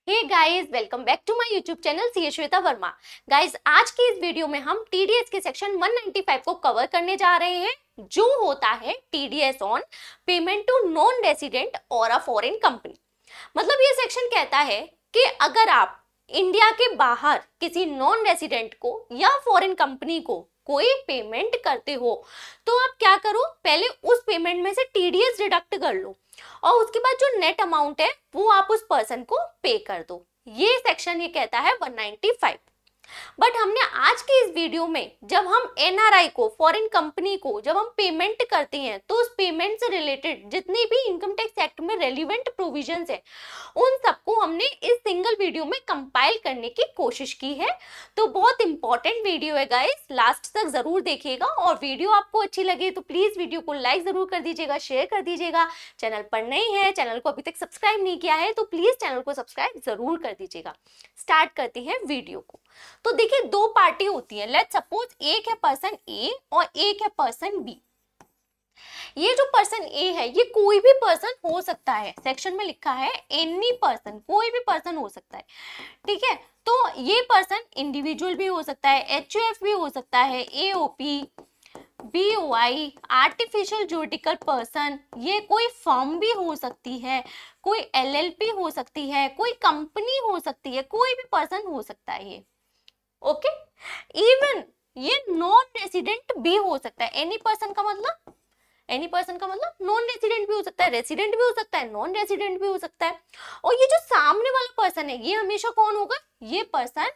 Hey guys, welcome back to my YouTube channel C Shweta Varma. Guys, आज की इस video में हम टीडीएस के सेक्शन 195 को कवर करने जा रहे हैं, जो होता है TDS on payment to non resident और अ फॉरेन कंपनी। मतलब ये सेक्शन कहता है कि अगर आप इंडिया के बाहर किसी नॉन रेसिडेंट को या फॉरेन कंपनी को कोई पेमेंट करते हो तो आप क्या करो, पहले उस पेमेंट में से टीडीएस डिडक्ट कर लो और उसके बाद जो नेट अमाउंट है वो आप उस पर्सन को पे कर दो। ये सेक्शन ये कहता है 195। बट हमने आज की इस वीडियो में जब हम एनआरआई को, फॉरेन कंपनी को जब हम पेमेंट करते हैं तो उस पेमेंट से रिलेटेड जितनी भी इनकम टैक्स एक्ट में रेलिवेंट प्रोविजंस है उन सबको हमने इस सिंगल वीडियो में कंपाइल करने की कोशिश की है। तो बहुत इंपॉर्टेंट वीडियो है गाइस, लास्ट तक जरूर देखिएगा और वीडियो आपको अच्छी लगे तो प्लीज वीडियो को लाइक जरूर कर दीजिएगा, शेयर कर दीजिएगा। चैनल पर नए हैं, चैनल को अभी तक सब्सक्राइब नहीं किया है तो प्लीज चैनल को सब्सक्राइब जरूर कर दीजिएगा। स्टार्ट करते हैं वीडियो को। तो देखिए, दो पार्टी होती है। लेट्स सपोज एक है पर्सन ए और एक है पर्सन बी। ये जो पर्सन ए है ये कोई भी पर्सन हो सकता है, सेक्शन में लिखा है एनी पर्सन, कोई भी पर्सन हो सकता है, ठीक है। तो ये पर्सन इंडिविजुअल भी हो सकता है, एचयूएफ भी हो सकता है, AOP, BOI, artificial juridical person, ये कोई फर्म भी हो सकती है, कोई एलएलपी हो सकती है, कोई कंपनी हो सकती है, कोई भी पर्सन हो सकता है ये, ओके। इवन ये नॉन रेसिडेंट भी हो सकता है। एनी पर्सन का मतलब, एनी पर्सन का मतलब नॉन रेसिडेंट भी हो सकता है, रेसिडेंट भी हो सकता है, नॉन रेसिडेंट भी हो सकता है। और ये जो सामने वाला पर्सन है ये हमेशा कौन होगा? ये पर्सन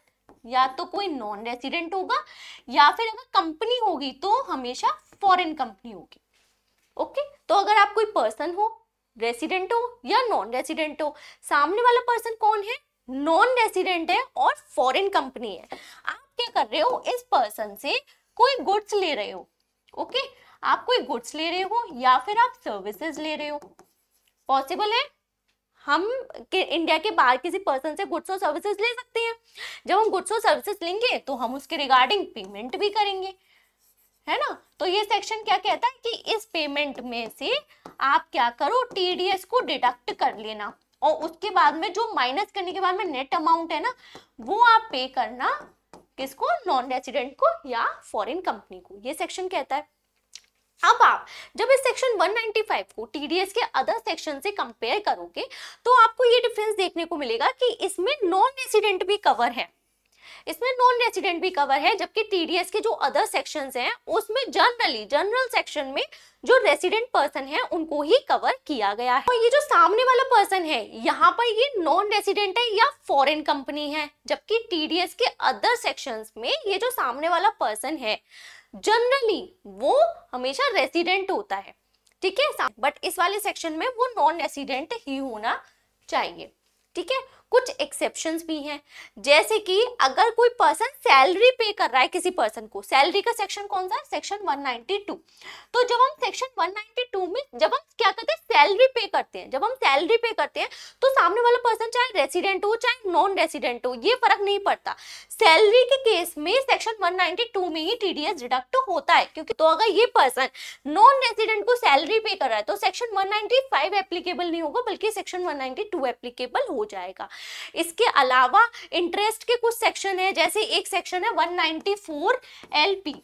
या तो कोई नॉन रेसिडेंट होगा या फिर अगर कंपनी होगी तो हमेशा फॉरेन कंपनी होगी, ओके। तो अगर आप कोई पर्सन हो, रेसिडेंट हो या नॉन रेसिडेंट हो, सामने वाला पर्सन कौन है? नॉन रेसिडेंट है और फॉरेन कंपनी है। आप क्या कर रहे हो? इस पर्सन से कोई गुड्स ले रहे हो, ओके। आप कोई गुड्स ले रहे हो या फिर आप सर्विसेज ले रहे हो। पॉसिबल है हम इंडिया के बाहर किसी पर्सन से गुड्स और सर्विसेज ले सकते हैं। जब हम गुड्स और सर्विसेज लेंगे तो हम उसके रिगार्डिंग पेमेंट भी करेंगे, है ना। तो ये सेक्शन क्या कहता है कि इस पेमेंट में से आप क्या करो, टीडीएस को डिडक्ट कर लेना और उसके बाद में जो माइनस करने के बाद में नेट अमाउंट है ना वो आप पे करना, किसको? नॉन रेसिडेंट को या फॉरेन कंपनी को। ये सेक्शन कहता है। अब आप जब इस सेक्शन 195 को टीडीएस के अदर सेक्शन से कंपेयर करोगे तो आपको ये डिफरेंस देखने को मिलेगा कि इसमें नॉन रेसिडेंट भी कवर है, इसमें नॉन रेसिडेंट भी कवर है, जबकि टीडीएस के जो अदर सेक्शंस हैं उसमें जनरल सेक्शन में जो रेसिडेंट पर्सन है उनको ही कवर किया गया है। और ये जो सामने वाला पर्सन है यहाँ पर ये नॉन रेसिडेंट है या फॉरेन कंपनी है, जबकि टीडीएस के अदर सेक्शंस में ये जो सामने वाला पर्सन है जनरली वो हमेशा रेसिडेंट होता है, ठीक है। बट इस वाले सेक्शन में वो नॉन रेसिडेंट ही होना चाहिए, ठीक है। कुछ एक्सेप्शंस भी हैं, जैसे कि अगर कोई पर्सन सैलरी पे कर रहा है किसी पर्सन को, सैलरी का सेक्शन कौन सा है? सेक्शन 192। तो जब हम सेक्शन 192 में जब हम क्या करते हैं, सैलरी पे करते हैं, जब हम सैलरी पे करते हैं तो सामने वाला पर्सन चाहे रेसिडेंट हो चाहे नॉन रेसिडेंट हो ये फर्क नहीं पड़ता। सैलरी के केस में सेक्शन 192 में ही टीडीएस डिडक्ट होता है, क्योंकि तो अगर ये पर्सन नॉन रेसिडेंट को सैलरी पे कर रहा है तो सेक्शन 195 एप्लीकेबल नहीं होगा बल्कि सेक्शन 192 एप्लीकेबल हो जाएगा। इसके अलावा इंटरेस्ट के कुछ सेक्शन है, जैसे एक सेक्शन है 194 LP।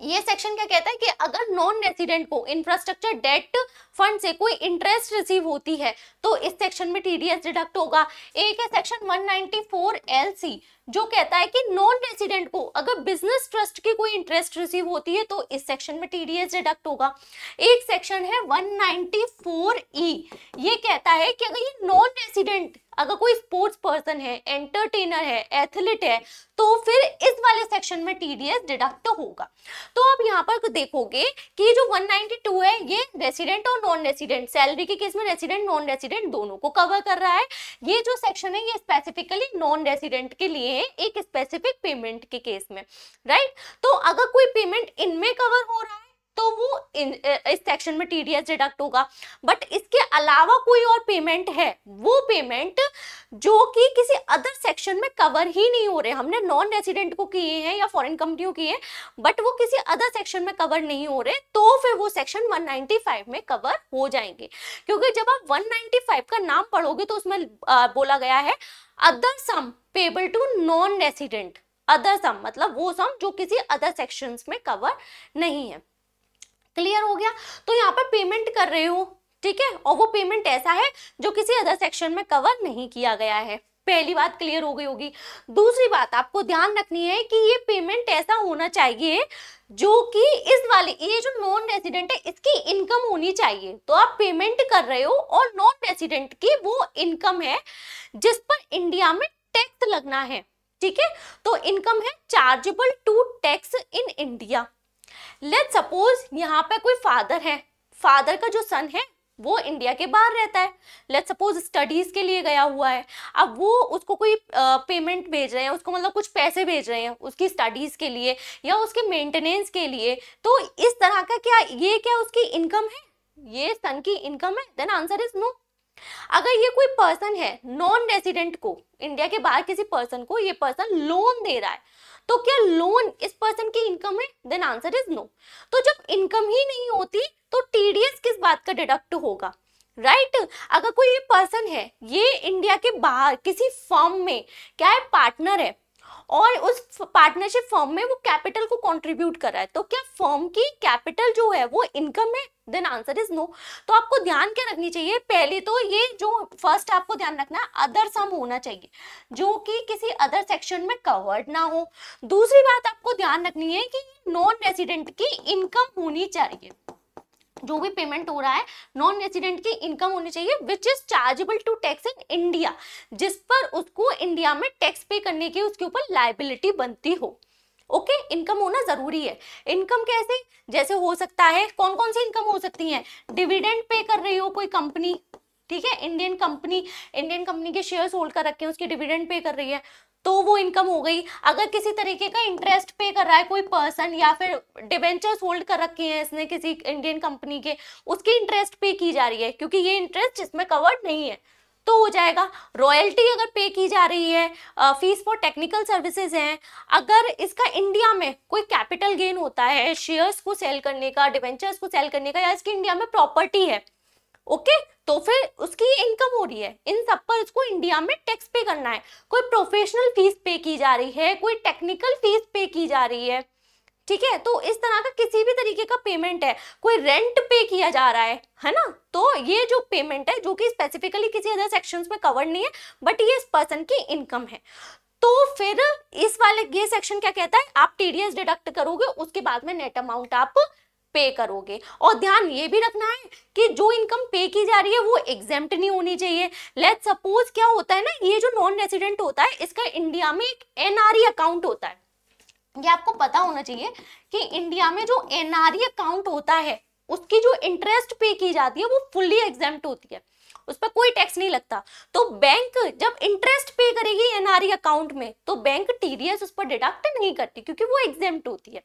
ये सेक्शन क्या कहता है कि अगर नॉन रेसिडेंट को इंफ्रास्ट्रक्चर डेट फंड से कोई इंटरेस्ट रिसीव होती है तो इस सेक्शन में टीडीएस डिडक्ट होगा। एक है सेक्शन 194 LC जो कहता है कि नॉन रेसिडेंट को अगर बिजनेस ट्रस्ट की कोई इंटरेस्ट रिसीव होती है तो इस सेक्शन में टीडीएस डिडक्ट होगा। एक सेक्शन है 194 E, ये कहता है कि अगर ये नॉन रेसिडेंट, अगर कोई स्पोर्ट्स पर्सन है, एंटरटेनर है, एथलीट है तो फिर इस वाले सेक्शन में टीडीएस डिडक्ट होगा। तो आप यहाँ पर देखोगे कि जो 192 है ये रेसिडेंट और नॉन रेसिडेंट, सैलरी के केस में रेसिडेंट नॉन रेसिडेंट दोनों को कवर कर रहा है। ये जो सेक्शन है ये स्पेसिफिकली नॉन रेसिडेंट के लिए है, एक स्पेसिफिक पेमेंट के केस में, राइट। तो अगर कोई पेमेंट इनमें कवर हो रहा है तो वो इस सेक्शन में टीडीएस डिडक्ट होगा। बट इसके अलावा कोई और पेमेंट है, वो पेमेंट जो कि किसी अदर सेक्शन में कवर ही नहीं हो रहे, हमने नॉन रेसिडेंट को किए हैं या फॉरेन कंपनियों किए हैं बट वो किसी अदर सेक्शन में कवर नहीं हो रहे, तो फिर वो सेक्शन 195 में कवर हो जाएंगे। क्योंकि जब आप 195 का नाम पढ़ोगे तो उसमें बोला गया है other sum payable to non resident. Other sum मतलब वो सम जो किसी अदर सेक्शंस में कवर नहीं है। क्लियर हो गया? तो यहाँ पर पेमेंट कर रहे हो, ठीक है, और वो पेमेंट ऐसा है जो किसी अदर सेक्शन में कवर नहीं किया गया है। पहली बात क्लियर हो गई होगी। दूसरी बात आपको ध्यान रखनी है कि ये पेमेंट ऐसा होना चाहिए जो कि इस वाले, ये जो नॉन रेसिडेंट है इसकी इनकम होनी चाहिए। तो आप पेमेंट कर रहे हो और नॉन रेसिडेंट की वो इनकम है जिस पर इंडिया में टैक्स लगना है, ठीक है। तो इनकम है chargeable to tax in India. Let's suppose यहाँ पे कोई फादर है, फादर का जो सन है वो इंडिया के बाहर रहता है, लेट्स सपोज स्टडीज के लिए गया हुआ है। अब वो उसको कोई पेमेंट भेज रहे हैं, उसको मतलब कुछ पैसे भेज रहे हैं उसकी स्टडीज के लिए या उसके मेंटेनेंस के लिए, तो इस तरह का क्या उसकी इनकम है, ये सन की इनकम है? Then answer is no. अगर ये कोई पर्सन है नॉन रेसिडेंट को, इंडिया के बाहर किसी पर्सन को ये पर्सन लोन दे रहा है, तो क्या लोन इस पर्सन की इनकम है? Then answer is no. तो जब इनकम ही नहीं होती तो टीडीएस किस बात का डिडक्ट होगा, राइट? अगर कोई ये पर्सन है, ये इंडिया के बाहर किसी फर्म में क्या है, पार्टनर है, और उस पार्टनरशिप फर्म में वो कैपिटल को कंट्रीब्यूट कर रहा है, तो क्या फर्म की कैपिटल जो है वो इनकम है? Then answer is no. तो आपको ध्यान क्या रखनी चाहिए, पहले तो ये जो फर्स्ट आपको ध्यान रखना है अदर सम होना चाहिए जो कि किसी अदर सेक्शन में कवर्ड ना हो। दूसरी बात आपको ध्यान रखनी है कि नॉन रेसिडेंट की इनकम होनी चाहिए, जो भी पेमेंट हो रहा है नॉन रेसिडेंट की इनकम होनी चाहिए which is chargeable to tax in India, जिस पर उसको इंडिया में टैक्स पे करने की उसके ऊपर लायबिलिटी बनती हो। ओके, इनकम होना जरूरी है। इनकम कैसे, जैसे हो सकता है, कौन कौन सी इनकम हो सकती है? डिविडेंड पे कर रही हो कोई कंपनी, ठीक है, इंडियन कंपनी के शेयर्स होल्ड कर रखे हैं, उसके डिविडेंड पे कर रही है तो वो इनकम हो गई। अगर किसी तरीके का इंटरेस्ट पे कर रहा है कोई पर्सन, या फिर डिवेंचर्स होल्ड कर रखे हैं इसने किसी इंडियन कंपनी के, उसकी इंटरेस्ट पे की जा रही है क्योंकि ये इंटरेस्ट इसमें कवर्ड नहीं है, तो हो जाएगा। रॉयल्टी अगर पे की जा रही है, फीस फॉर टेक्निकल सर्विसेज हैं, अगर इसका इंडिया में कोई कैपिटल गेन होता है शेयर्स को सेल करने का, डिवेंचर्स को सेल करने का, या इसकी इंडिया में प्रॉपर्टी है, ओके, तो फिर उसकी इनकम हो रही है, इन सब पर इसको इंडिया में टैक्स पे करना है। कोई प्रोफेशनल फीस पे की जा रही है, कोई टेक्निकल फीस पे की जा रही है, ठीक है, तो इस तरह का किसी भी तरीके का पेमेंट है, कोई रेंट पे किया जा रहा है ना, तो ये जो पेमेंट है जो कि स्पेसिफिकली किसी अदर सेक्शंस में कवर नहीं है बट ये इस पर्सन की इनकम है, तो फिर इस वाले ये सेक्शन क्या कहता है, आप टीडीएस डिडक्ट करोगे, उसके बाद में नेट अमाउंट आप पे करोगे। और ध्यान ये भी रखना है कि जो इनकम पे की जा रही है वो एग्जेम्प्ट नहीं होनी चाहिए। लेट्स सपोज क्या होता है ना, ये जो नॉन रेसिडेंट होता है इसका इंडिया में एक एनआरई अकाउंट होता है, ये आपको पता होना चाहिए कि इंडिया में जो एनआरई अकाउंट होता है उसकी जो इंटरेस्ट पे की जाती है वो फुल्ली एग्जेम्प्ट होती है, उस पर कोई टैक्स नहीं लगता। तो बैंक जब इंटरेस्ट पे करेगी एनआरई अकाउंट में तो बैंक टीडीएस उस पर डिडक्ट नहीं करती क्योंकि वो एग्जेम्प्ट होती है।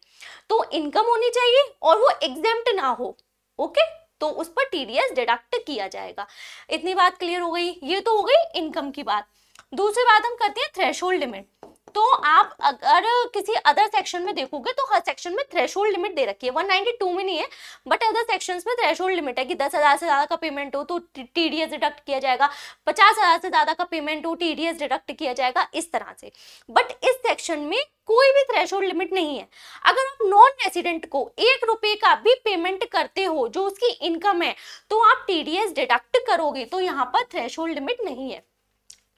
तो इनकम होनी चाहिए और वो एग्जेम्प्ट ना हो, ओके, तो उस पर टीडीएस डिडक्ट किया जाएगा। इतनी बात क्लियर हो गई, ये तो हो गई इनकम की बात। दूसरी बात हम करते हैं थ्रेशोल्ड लिमिट। तो आप अगर किसी अदर सेक्शन में देखोगे तो हर सेक्शन में थ्रेशोल्ड लिमिट दे रखी है, 192 में नहीं है बट अदर सेक्शंस में थ्रेशोल्ड लिमिट है कि 10,000 से ज्यादा का पेमेंट हो तो टीडीएस डिडक्ट किया जाएगा, 50,000 से ज्यादा का पेमेंट हो टीडीएस डिडक्ट किया जाएगा, इस तरह से। बट इस सेक्शन में कोई भी थ्रेशोल्ड लिमिट नहीं है। अगर आप नॉन रेसिडेंट को 1 रुपए का भी पेमेंट करते हो जो उसकी इनकम है तो आप टीडीएस डिडक्ट करोगे, तो यहाँ पर थ्रेशोल्ड लिमिट नहीं है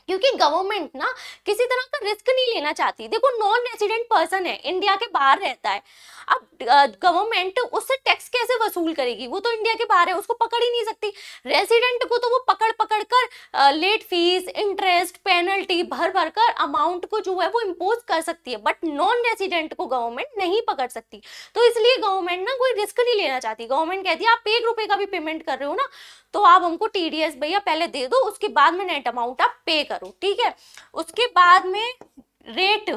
क्योंकि गवर्नमेंट ना किसी तरह का रिस्क नहीं लेना चाहती। देखो नॉन रेसिडेंट पर्सन है, इंडिया के बाहर रहता है, अब गवर्नमेंट उससे टैक्स कैसे वसूल करेगी, वो तो इंडिया के बाहर है, उसको पकड़ ही नहीं सकती। रेसिडेंट को तो वो पकड़ पकड़ कर लेट फीस, इंटरेस्ट, पेनल्टी भर भर कर अमाउंट को जो है वो इम्पोज कर सकती है, बट नॉन रेसिडेंट को गवर्नमेंट नहीं पकड़ सकती। तो इसलिए गवर्नमेंट ना कोई रिस्क नहीं लेना चाहती। गवर्नमेंट कहती है आप 1 रुपए का भी पेमेंट कर रहे हो ना तो आप हमको टीडीएस भैया पहले दे दो, उसके बाद में नेट अमाउंट आप पे करो, ठीक है। उसके बाद में रेट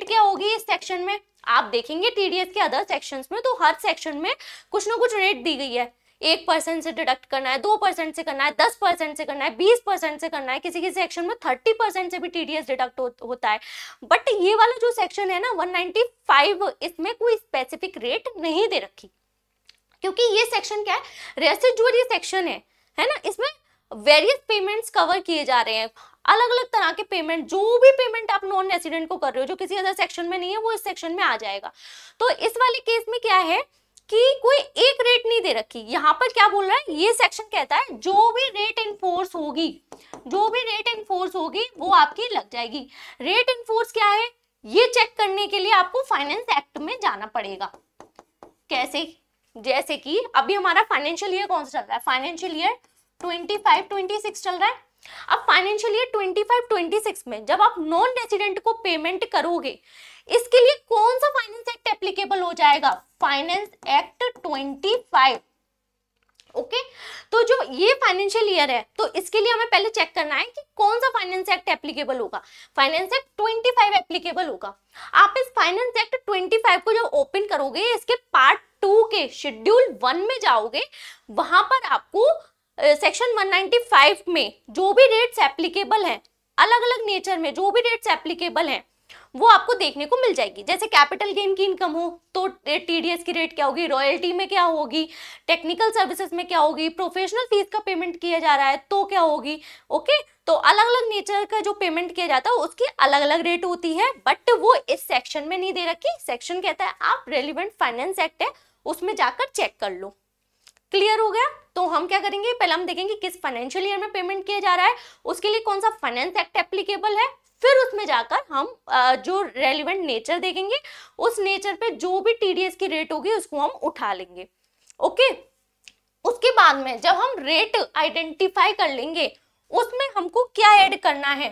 क्या होगी इस सेक्शन में, आप देखेंगे टीडीएस के अदर सेक्शंस में, तो हर सेक्शन में कुछ ना कुछ रेट दी गई है। 1% से डिडक्ट करना है, 2% से करना है, 10% से करना है, 20% से करना है, किसी किसी सेक्शन में 30% से भी टीडीएस डिडक्ट होता है। बट ये वाला जो सेक्शन है ना 195, इसमें कोई स्पेसिफिक रेट नहीं दे रखी, क्योंकि ये सेक्शन क्या है, रेसिडुअरी सेक्शन है ना। इसमें वेरियस पेमेंट्स कवर किए जा रहे हैं, अलग अलग तरह के पेमेंट, जो भी पेमेंट आप नॉन रेसिडेंट को कर रहे हो जो किसी अदर सेक्शन में नहीं है, वो इस सेक्शन में आ जाएगा। तो इस वाले केस में क्या है कि कोई एक रेट नहीं दे रखी। यहाँ पर क्या बोल रहा है, ये सेक्शन कहता है जो भी रेट इनफोर्स होगी, जो भी रेट इनफोर्स होगी वो आपकी लग जाएगी। रेट इनफोर्स क्या है, ये चेक करने के लिए आपको फाइनेंस एक्ट में जाना पड़ेगा। कैसे, जैसे कि अभी हमारा फाइनेंशियल ईयर कौन सा चल रहा है, फाइनेंशियल ईयर 25-26 चल रहा है। अब फाइनेंशियल ईयर 25-26 में जब आप नॉन रेसिडेंट को पेमेंट करोगे, इसके लिए कौन सा फाइनेंस एक्ट एप्लीकेबल हो जाएगा, फाइनेंस एक्ट 25। ओके, तो जो ये फाइनेंशियल ईयर है तो इसके लिए हमें पहले चेक करना है कि कौन सा फाइनेंस एक्ट एप्लीकेबल होगा। फाइनेंस एक्ट 25 एप्लीकेबल होगा। आप इस फाइनेंस एक्ट 25 को जब ओपन करोगे, इसके पार्ट 2 के शेड्यूल 1 में जाओगे, वहां पर आपको सेक्शन 195 में जो भी रेट्स एप्लीकेबल हैं, अलग अलग नेचर में जो भी रेट्स एप्लीकेबल हैं, वो आपको देखने को मिल जाएगी। जैसे कैपिटल गेन की इनकम हो तो टीडीएस की रेट क्या होगी, रॉयल्टी में क्या होगी, टेक्निकल सर्विसेज में क्या होगी, प्रोफेशनल फीस का पेमेंट किया जा रहा है तो क्या होगी। ओके, तो अलग अलग नेचर का जो पेमेंट किया जाता है उसकी अलग अलग रेट होती है, बट वो इस सेक्शन में नहीं दे रखी। सेक्शन कहता है आप रेलिवेंट फाइनेंस एक्ट है उसमें जाकर चेक कर लो। क्लियर हो गया। तो हम क्या करेंगे, पहले हम देखेंगे किस फाइनेंशियल ईयर में पेमेंट किया जा रहा है, उसके लिए कौन सा फाइनेंस एक्ट एप्लीकेबल है, फिर उसमें जाकर हम जो रेलिवेंट नेचर देखेंगे, उस नेचर पे जो भी टीडीएस की रेट होगी उसको हम उठा लेंगे। ओके, उसके बाद में जब हम रेट आइडेंटिफाई कर लेंगे, उसमें हमको क्या ऐड करना है,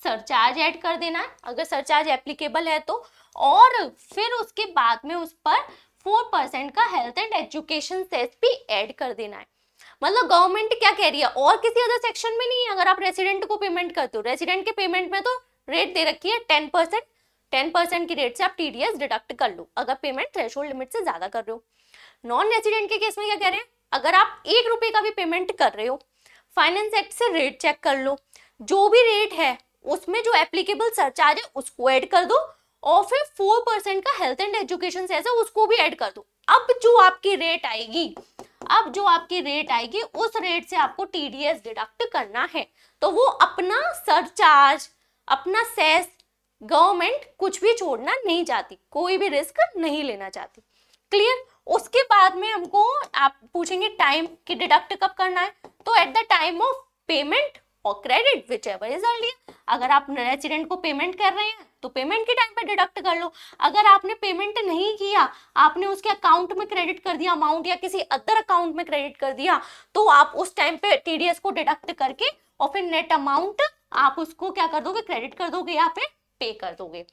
सरचार्ज ऐड कर देना है अगर सरचार्ज एप्लीकेबल है तो, और फिर उसके बाद में उस पर 4% का हेल्थ एंड एजुकेशन सेस भी ऐड कर देना है। मतलब गवर्नमेंट क्या कह रही है, और किसी अदर सेक्शन में नहीं है। अगर आप रेसिडेंट को पेमेंट करते हो, रेसिडेंट के पेमेंट में तो रेट दे रखी है 10%, 10% की रेट से आप टीडीएस डिडक्ट कर लो अगर पेमेंट थ्रेशोल्ड लिमिट से ज्यादा कर रहे हो। नॉन रेसिडेंट के केस में क्या कह रहे हैं, अगर आप 1 रुपए का भी पेमेंट कर रहे हो, फाइनेंस एक्ट से रेट चेक कर लो, जो भी रेट है उसमें जो एप्लीकेबल सरचार्ज है उसको ऐड कर दो, और फिर 4% का हेल्थ एंड एजुकेशन सेस है उसको भी ऐड कर दो। अब जो आपकी रेट आएगी, उस रेट से आपको टीडीएस डिडक्ट करना है। तो वो अपना सरचार्ज, अपना सेस, गवर्नमेंट कुछ भी छोड़ना नहीं चाहती, कोई भी रिस्क नहीं लेना चाहती। क्लियर। उसके बाद में हमको आप पूछेंगे टाइम की डिडक्ट कब करना है, तो at the time of payment और credit whichever is earlier. अगर आप रेसिडेंट को पेमेंट कर रहे हैं तो पेमेंट के टाइम पे डिडक्ट कर लो। अगर आपने पेमेंट नहीं किया, आपने उसके अकाउंट में क्रेडिट कर दिया अमाउंट, या किसी अदर अकाउंट में क्रेडिट कर दिया, तो आप उस टाइम पे टीडीएस को डिडक्ट करके और फिर नेट अमाउंट आप उसको क्या कर दोगे, क्रेडिट कर दोगे या फिर पे कर दोगे।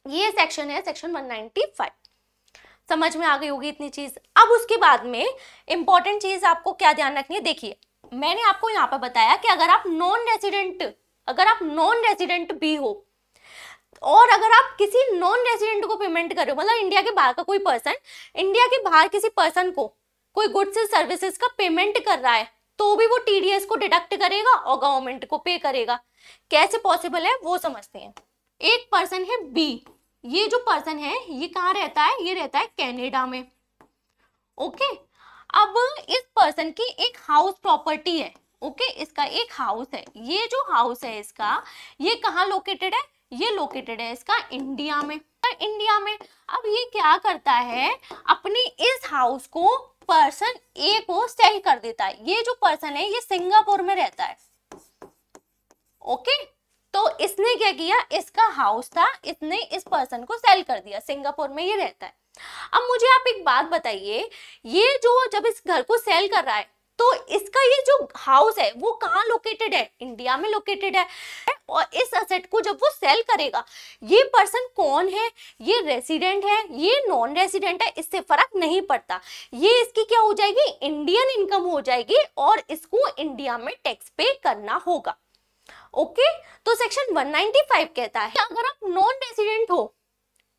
ये सेक्शन है सेक्शन 195। समझ में आ गई होगी इतनी चीज। अब उसके बाद में इंपॉर्टेंट चीज आपको क्या ध्यान रखनी है, देखिए मैंने आपको यहाँ पर बताया कि अगर आप नॉन रेसिडेंट भी हो, और अगर आप किसी नॉन रेसिडेंट को पेमेंट कर रहे हो, मतलब इंडिया के बाहर का कोई पर्सन, इंडिया के बाहर किसी पर्सन को कोई गुड्स एंड सर्विसेज का पेमेंट कर रहा है, तो भी वो टीडीएस को डिडक्ट करेगा और गवर्नमेंट को पे करेगा। कैसे पॉसिबल है वो समझते हैं। एक पर्सन है बी, ये जो पर्सन है ये कहाँ रहता है, ये रहता है कनाडा में। ओके, अब इस पर्सन की एक हाउस प्रॉपर्टी है। ओके, इसका एक हाउस है। ये जो हाउस है इसका, ये कहाँ लोकेटेड है, ये लोकेटेड है इसका इंडिया में। अब ये क्या करता है, अपनी इस हाउस को पर्सन ए को सेल कर देता है। ये जो पर्सन है ये सिंगापुर में रहता है। ओके, तो इसने क्या किया, इसका हाउस था, इसने इस पर्सन को सेल कर दिया, सिंगापुर में ये रहता है। अब मुझे आप एक बात बताइए, ये जो जब इस घर को सेल कर रहा है तो इसका ये जो हाउस है वो कहाँ लोकेटेड है, इंडिया में लोकेटेड है। और इस असेट को जब वो सेल करेगा, ये पर्सन कौन है, ये रेसिडेंट है, ये नॉन रेसिडेंट है, इससे फर्क नहीं पड़ता। ये इसकी क्या हो जाएगी, इंडियन इनकम हो जाएगी, और इसको इंडिया में टैक्स पे करना होगा। ओके, तो सेक्शन 195 कहता है अगर आप नॉन रेसिडेंट हो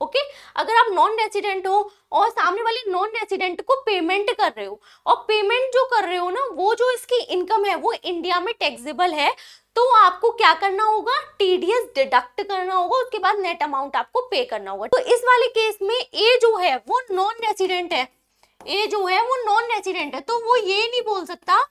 ओके अगर आप नॉन रेसिडेंट हो और सामने वाले नॉन रेसिडेंट को पेमेंट कर रहे हो और पेमेंट जो कर रहे हो ना वो जो इसकी इनकम है वो इंडिया में टैक्सेबल है, तो आपको क्या करना होगा, टीडीएस डिडक्ट करना होगा, उसके बाद नेट अमाउंट आपको पे करना होगा। तो इस वाले केस में ए जो है वो नॉन रेसिडेंट है, ए जो है वो नॉन रेसिडेंट है, तो वो ये नहीं बोल सकता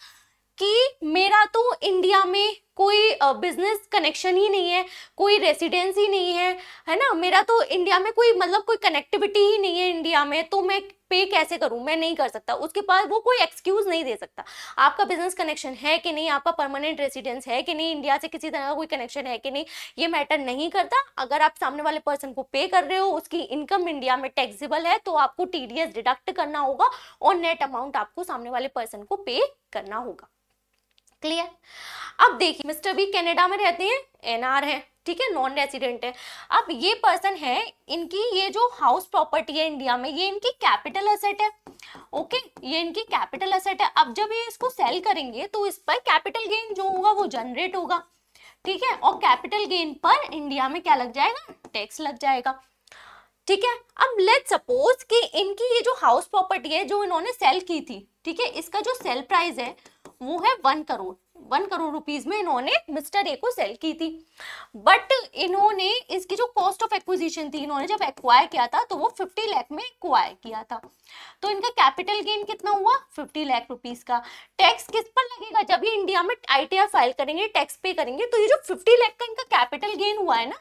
कि मेरा तो इंडिया में कोई बिजनेस कनेक्शन ही नहीं है, कोई रेसिडेंस ही नहीं है ना, मेरा तो इंडिया में कोई मतलब कोई कनेक्टिविटी ही नहीं है इंडिया में, तो मैं पे कैसे करूं, मैं नहीं कर सकता। उसके पास वो कोई एक्सक्यूज नहीं दे सकता। आपका बिजनेस कनेक्शन है कि नहीं, आपका परमानेंट रेसिडेंस है कि नहीं, इंडिया से किसी तरह का कोई कनेक्शन है कि नहीं, ये मैटर नहीं करता। अगर आप सामने वाले पर्सन को पे कर रहे हो, उसकी इनकम इंडिया में टैक्सेबल है, तो आपको टीडीएस डिडक्ट करना होगा और नेट अमाउंट आपको सामने वाले पर्सन को पे करना होगा। क्लियर? अब देखिए मिस्टर बी कनाडा में रहते हैं, एनआर है, ठीक है, नॉन रेसिडेंट है। अब ये पर्सन है, इनकी ये जो हाउस प्रॉपर्टी है इंडिया में, ये इनकी कैपिटल एसेट है। ओके ये इनकी कैपिटल एसेट है। अब जब ये इसको सेल करेंगे तो इस पर कैपिटल गेन जो होगा वो जनरेट होगा, ठीक है, और कैपिटल गेन पर इंडिया में क्या लग जाएगा, टैक्स लग जाएगा, ठीक है। अब लेट्स सपोज कि इनकी ये जो हाउस प्रॉपर्टी है जो इन्होंने सेल की थी, ठीक है, इसका जो सेल प्राइस है वो है 1 करोड़, 1 करोड़ रुपीस में इन्होंने मिस्टर ए को सेल की थी। बट इन्होंने इसकी जो कॉस्ट ऑफ एक्विजिशन थी, इन्होंने जब एक्वायर किया था तो वो 50 लाख में एक्वायर किया था, तो इनका कैपिटल गेन कितना हुआ, 50 लाख रुपीस का। टैक्स किस पर लगेगा, जब ये इंडिया में आईटीआर फाइल करेंगे, टैक्स पे करेंगे, तो ये जो 50 लाख का इनका कैपिटल गेन हुआ है ना,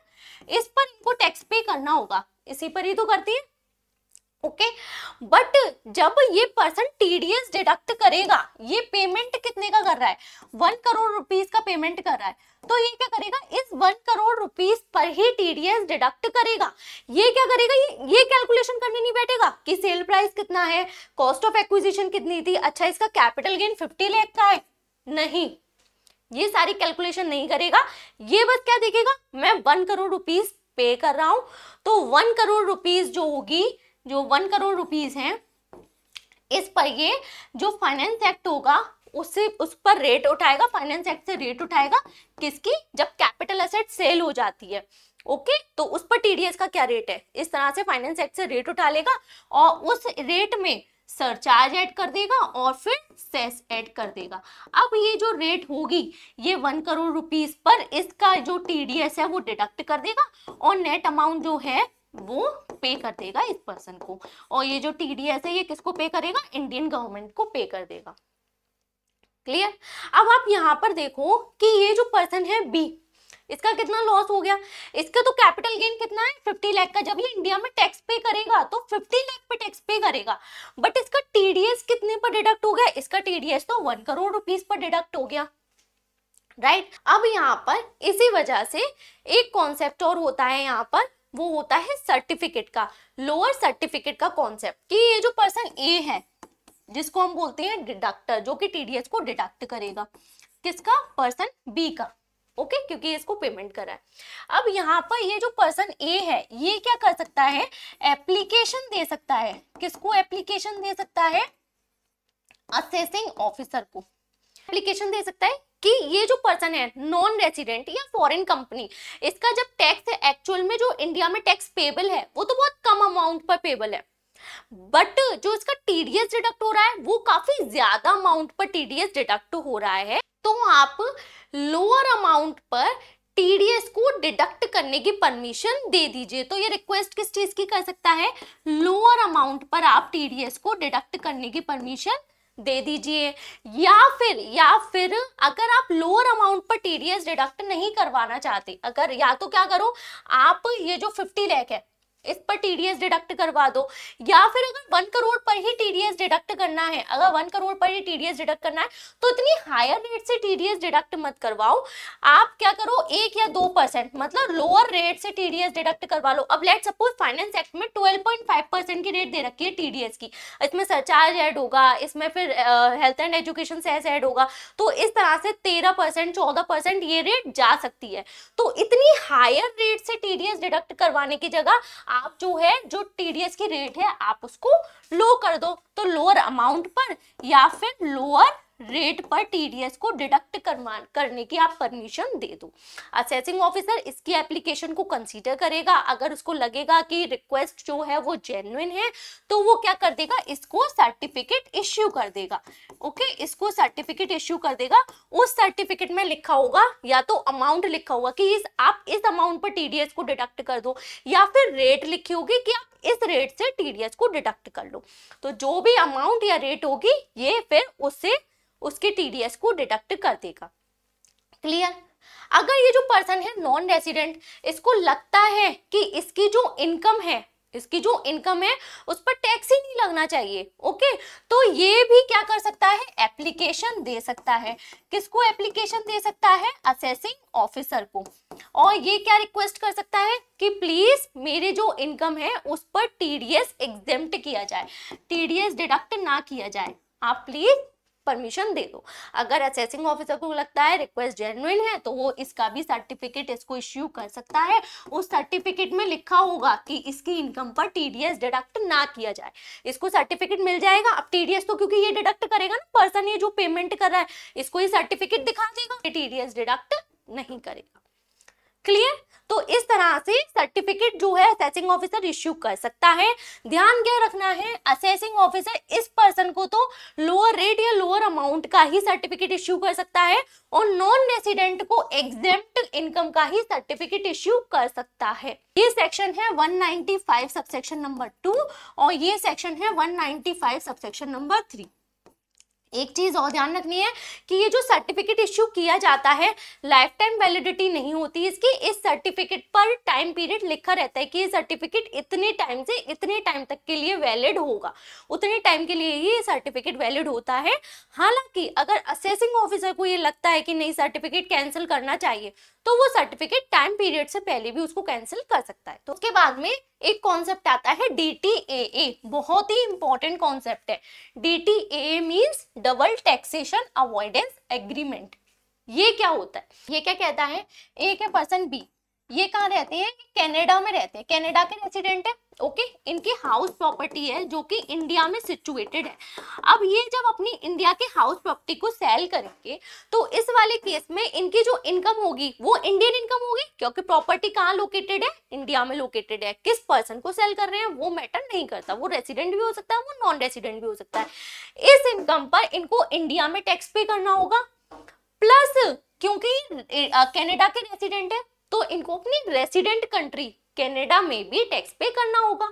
इस पर इनको टैक्स पे करना होगा, इसी पर ही तो करती है। ओके बट जब ये पर्सन टीडीएस डिडक्ट करेगा, ये पेमेंट कितने का कर रहा है, 1 करोड़ रुपीस का पेमेंट कर रहा है, तो ये क्या करेगा, इस 1 करोड़ रुपीस पर ही टीडीएस डिडक्ट करेगा। ये क्या करेगा, ये कैलकुलेशन करने नहीं बैठेगा कि सेल प्राइस कितना है, कॉस्ट ऑफ एक्विजिशन कितनी थी, अच्छा इसका कैपिटल गेन 50 लाख का है, नहीं, ये सारी कैलकुलेशन नहीं करेगा। ये बस क्या देखेगा, मैं 1 करोड़ रुपीस पे कर रहा हूं, तो 1 करोड़ रुपीस जो होगी, जो 1 करोड़ रुपीस है, इस पर ये जो फाइनेंस एक्ट होगा उससे उस पर रेट उठाएगा, फाइनेंस एक्ट से रेट उठाएगा, किसकी, जब कैपिटल एसेट सेल हो जाती है। ओके तो उस पर टीडीएस का क्या रेट है, इस तरह से फाइनेंस एक्ट से रेट उठा लेगा और उस रेट में सरचार्ज ऐड कर देगा और फिर सेस ऐड कर देगा। अब ये जो रेट होगी ये 1 करोड़ रुपीस पर इसका जो टीडीएस है वो डिडक्ट कर देगा और नेट अमाउंट जो है वो पे कर देगा इस पर्सन को, और ये जो टीडीएस है ये किसको पे करेगा, इंडियन गवर्नमेंट को पे कर देगा। क्लियर? अब आप यहाँ पर देखो कि ये जो पर्सन है बी, इसका कितना लॉस हो गया, इसका तो कैपिटल गेन कितना है 50 लाख का, जब ये इंडिया में टैक्स पे करेगा तो 50 लाख पे टैक्स पे करेगा, बट इसका टीडीएस कितने पर डिडक्ट हो गया, इसका टीडीएस तो 1 करोड़ रुपीस पर डिडक्ट हो गया, राइट। अब यहाँ पर इसी वजह से एक कॉन्सेप्ट और होता है यहाँ पर, वो होता है सर्टिफिकेट का, लोअर सर्टिफिकेट का कॉन्सेप्ट, कि ये जो पर्सन ए है जिसको हम बोलते हैं डिडक्टर, जो कि टीडीएस को डिडक्ट करेगा, किसका, पर्सन बी का, ओके क्योंकि इसको पेमेंट करा है। अब यहाँ पर ये जो पर्सन ए है ये क्या कर सकता है, एप्लीकेशन दे सकता है, किसको एप्लीकेशन दे सकता है, असेसिंग ऑफिसर को एप्लीकेशन दे सकता है कि ये जो पर्सन है नॉन रेसिडेंट या फॉरेन कंपनी, इसका जब टैक्स है एक्चुअल में जो इंडिया में टैक्स पेबल है वो तो बहुत कम अमाउंट पर पेबल है, बट जो इसका टीडीएस डिडक्ट हो रहा है वो काफी ज्यादा अमाउंट पर टीडीएस डिडक्ट हो रहा है, तो आप लोअर अमाउंट पर टीडीएस को डिडक्ट करने की परमिशन दे दीजिए। तो ये रिक्वेस्ट किस चीज की कर सकता है, लोअर अमाउंट पर आप टीडीएस को डिडक्ट करने की परमिशन दे दीजिए, या फिर अगर आप लोअर अमाउंट पर टीडीएस डिडक्ट नहीं करवाना चाहते, अगर या तो क्या करो, आप ये जो 50 लाख है इस पर टीडीएस डिडक्ट करवा दो, या फिर अगर 1 करोड़ पर ही टीडीएस डिडक्ट करना है, अगर 1 करोड़ पर ही टीडीएस डिडक्ट करना है तो इतनी हायर रेट से टीडीएस डिडक्ट मत करवाओ, आप क्या करो 1 या 2% मतलब लोअर रेट से टीडीएस डिडक्ट करवा लो। अब लेट सपोज फाइनेंस एक्ट में 12.5% की रेट दे रखी है टीडीएस की, इसमें सरचार्ज ऐड होगा, इसमें फिर health and education cess add होगा, तो इस तरह से 13% 14% ये रेट जा सकती है। तो इतनी हायर रेट से टीडीएस डिडक्ट करवाने की जगह आप जो है जो टीडीएस की रेट है आप उसको लो कर दो, तो लोअर अमाउंट पर या फिर लोअर रेट पर टीडीएस को डिडक्ट करने की आप परमिशन दे दो। असेसिंग ऑफिसर इसकी एप्लीकेशन को कंसीडर करेगा, अगर उसको लगेगा कि रिक्वेस्ट जो है वो जेन्युइन है तो वो क्या कर देगा, इसको सर्टिफिकेट इश्यू कर देगा। ओके, इसको सर्टिफिकेट इश्यू कर देगा। उस सर्टिफिकेट में लिखा होगा, या तो अमाउंट लिखा होगा कि आप इस अमाउंट पर टीडीएस को डिडक्ट कर दो, या फिर रेट लिखी होगी कि आप इस रेट से टीडीएस को डिडक्ट कर लो। तो जो भी अमाउंट या रेट होगी ये फिर उससे उसके टीडीएस को डिडक्ट कर देगा। क्लियर? अगर ये जो पर्सन है नॉन रेसिडेंट, इसको लगता है कि इसकी जो इनकम है उस पर टैक्स ही नहीं लगना चाहिए, ओके, तो ये भी क्या कर सकता है, एप्लीकेशन दे सकता है। किसको एप्लीकेशन दे सकता है? असेसिंग ऑफिसर को। और ये क्या रिक्वेस्ट कर सकता है कि प्लीज मेरे जो इनकम है उस पर टीडीएस एग्जेम्प्ट किया जाए, टीडीएस डिडक्ट ना किया जाए, आप प्लीज परमिशन दे दो। अगर असेसिंग ऑफिसर को लगता है रिक्वेस्ट जेन्युइन है तो वो इसका भी सर्टिफिकेट इसको इश्यू कर सकता है। उस सर्टिफिकेट में लिखा होगा कि इसकी इनकम पर टीडीएस डिडक्ट ना किया जाए, इसको सर्टिफिकेट मिल जाएगा। अब टीडीएस तो क्योंकि ये डिडक्ट करेगा ना, पर्सन ये जो पेमेंट कर रहा है इसको ये सर्टिफिकेट दिखा देगा, टीडीएस डिडक्ट नहीं करेगा। क्लियर? तो इस तरह से सर्टिफिकेट जो है असेसिंग ऑफिसर इश्यू कर सकता है। ध्यान क्या रखना है, असेसिंग ऑफिसर इस पर्सन को तो लोअर रेट या लोअर अमाउंट का ही सर्टिफिकेट इश्यू कर सकता है और नॉन रेसिडेंट को एग्जेम्प्ट इनकम का ही सर्टिफिकेट इश्यू कर सकता है। ये सेक्शन है 195 सबसेक्शन नंबर 2 और ये सेक्शन है 195 सबसेक्शन नंबर 3। एक चीज और ध्यान रखनी है कि ये जो सर्टिफिकेट इश्यू किया जाता है लाइफ टाइम वैलिडिटी नहीं होती इसकी। इस सर्टिफिकेट पर टाइम पीरियड लिखा रहता है कि ये सर्टिफिकेट इतने टाइम से इतने टाइम तक के लिए वैलिड होगा, उतने टाइम के लिए ये सर्टिफिकेट वैलिड होता है। हालांकि अगर असेसिंग ऑफिसर को ये लगता है कि नहीं सर्टिफिकेट कैंसिल करना चाहिए तो वो सर्टिफिकेट टाइम पीरियड से पहले भी उसको कैंसिल कर सकता है। तो उसके बाद में एक कॉन्सेप्ट आता है DTAA, बहुत ही इंपॉर्टेंट कॉन्सेप्ट है। DTAA means double taxation avoidance agreement. ये क्या होता है? ये क्या कहता है, एक है पर्सन बी, ये कहाँ रहते हैं, कनाडा में रहते हैं, कनाडा के रेसिडेंट है, ओके, इनकी हाउस प्रॉपर्टी है जो कि इंडिया में सिचुएटेड है। अब ये जब अपनी इंडिया के हाउस प्रॉपर्टी को सेल करेंगे तो इस वाले केस में इनकी जो इनकम होगी वो इंडियन इनकम होगी, क्योंकि प्रॉपर्टी कहाँ लोकेटेड है, इंडिया में लोकेटेड है। किस पर्सन को सेल कर रहे हैं वो मैटर नहीं करता, वो रेसिडेंट भी हो सकता है, वो नॉन रेसिडेंट भी हो सकता है। इस इनकम पर इनको इंडिया में टैक्स पे करना होगा, प्लस क्योंकि कनाडा के रेसिडेंट है तो इनको अपनी रेसिडेंट कंट्री कनाडा में भी टैक्स पे करना होगा।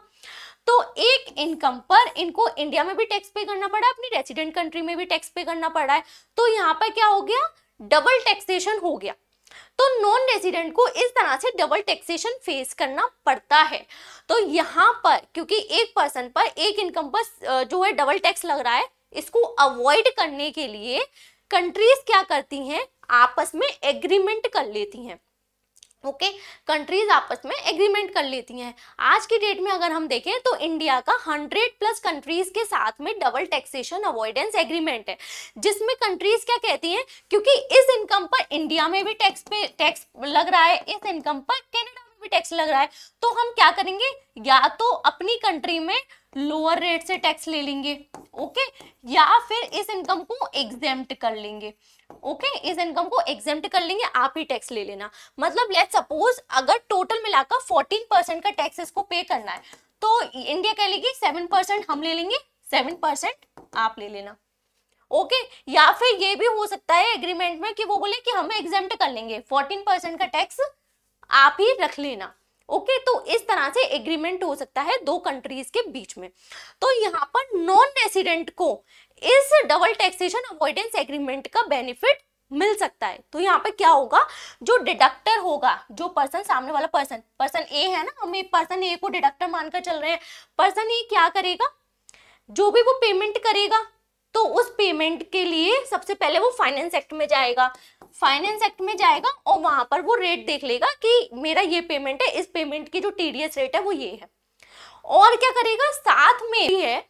तो एक इनकम पर इनको इंडिया में भी टैक्स पे करना पड़ा है, अपनी रेसिडेंट कंट्री में भी टैक्स पे करना पड़ा है, तो यहाँ पर क्या हो गया, डबल टैक्सेशन हो गया। तो नॉन रेसिडेंट को इस तरह से डबल टैक्सेशन फेस करना पड़ता है। तो यहाँ पर क्योंकि एक पर्सन पर एक इनकम पर जो है डबल टैक्स लग रहा है, इसको अवॉइड करने के लिए कंट्रीज क्या करती हैं, आपस में एग्रीमेंट कर लेती हैं। ओके, कंट्रीज आपस में एग्रीमेंट कर लेती हैं। आज की डेट में अगर हम देखें तो इंडिया का 100+ कंट्रीज के साथ में डबल टैक्सेशन अवॉइडेंस एग्रीमेंट है, जिसमें कंट्रीज क्या कहती हैं, क्योंकि इस इनकम पर इंडिया में भी टैक्स लग रहा है, इस इनकम पर कनाडा में भी टैक्स लग रहा है, तो हम क्या करेंगे, या तो अपनी कंट्री में लोअर रेट से टैक्स ले लेंगे, ओके, या फिर इस इनकम को एग्जेम्प्ट कर लेंगे। ओके, इस इनकम को एग्जेम्प्ट कर लेंगे, आप ही टैक्स ले लेना। मतलब लेट्स सपोज अगर टोटल मिलाकर 14% का टैक्स इसको पे करना है तो इंडिया कह लेगी 7% हम ले लेंगे, 7% आप ले लेना। ओके, या फिर ये भी हो सकता है एग्रीमेंट में कि वो बोले कि हम एग्जेम्प्ट कर लेंगे, 14% का टैक्स आप ही रख लेना। ओके, तो इस तरह से एग्रीमेंट हो सकता है दो कंट्रीज के बीच में। तो यहाँ पर नॉन रेसिडेंट को इस डबल टैक्सेशन अवॉइडेंस एग्रीमेंट का बेनिफिट मिल सकता है। तो यहाँ पे क्या होगा, जो डिडक्टर होगा, जो पर्सन सामने वाला पर्सन ए है ना, हम पर्सन ए को डिडक्टर मानकर चल रहे हैं, पर्सन ए क्या करेगा, जो भी वो पेमेंट करेगा तो उस पेमेंट के लिए सबसे पहले वो फाइनेंस एक्ट में जाएगा, फाइनेंस एक्ट में जाएगा और वहां पर वो रेट देख लेगा कि मेरा ये पेमेंट है, इस पेमेंट की जो टीडीएस रेट है वो ये है। और क्या करेगा, साथ में भी है,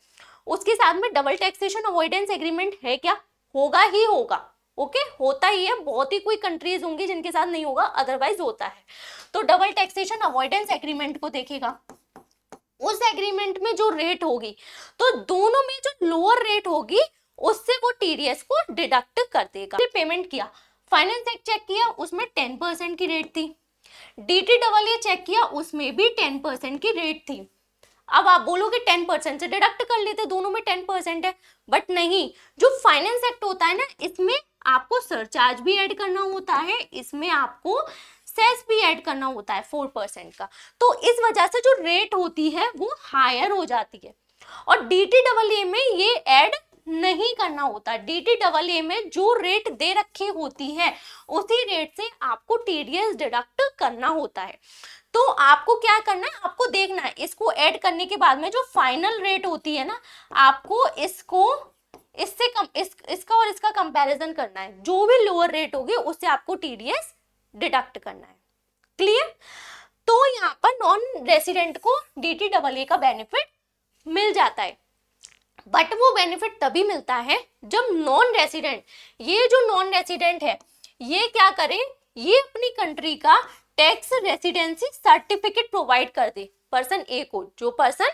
उसके साथ में डबल टैक्सेशन अवॉइडेंस एग्रीमेंट है क्या, होगा ही होगा। ओके, होता ही है, बहुत ही कोई कंट्रीज होंगी जिनके साथ नहीं होगा, अदरवाइज होता है। तो डबल टैक्सेशन अवॉइडेंस एग्रीमेंट को देखेगा, उस एग्रीमेंट में जो रेट होगी, तो दोनों में जो लोअर रेट होगी उससे वो टीडीएस को डिडक्ट कर देगा। पेमेंट किया, फाइनेंस एक्ट चेक किया, उसमें 10% की रेट थी। DTAA चेक किया, उसमें भी 10% की रेट थी। अब आप बोलोगे 10% से डिडक्ट कर लेते, दोनों में 10% है, बट नहीं, जो फाइनेंस एक्ट होता है ना, इसमें आपको सरचार्ज भी ऐड करना होता है, इसमें आपको सेस भी ऐड करना होता है 4% का। तो इस वजह से जो रेट होती है वो हायर हो जाती है, और DTAA में ये ऐड नहीं करना होता। DTAA में जो रेट दे रखी होती है उसी रेट से आपको टीडीएस डिडक्ट करना होता है। तो आपको क्या करना है, आपको देखना है इसको ऐड करने के बाद में जो फाइनल रेट होती है ना, आपको इसको इससे कम इसका और इसका कंपैरिजन करना है। जो भी लोअर रेट होगी उससे आपको टीडीएस डिडक्ट करना है। क्लियर? तो यहाँ पर नॉन रेसिडेंट को DTAA का बेनिफिट मिल जाता है, बट वो बेनिफिट तभी मिलता है जब नॉन रेसिडेंट, ये जो नॉन रेसिडेंट है ये क्या करे, ये अपनी कंट्री का टैक्स रेसिडेंसी सर्टिफिकेट प्रोवाइड कर दे पर्सन ए को, जो पर्सन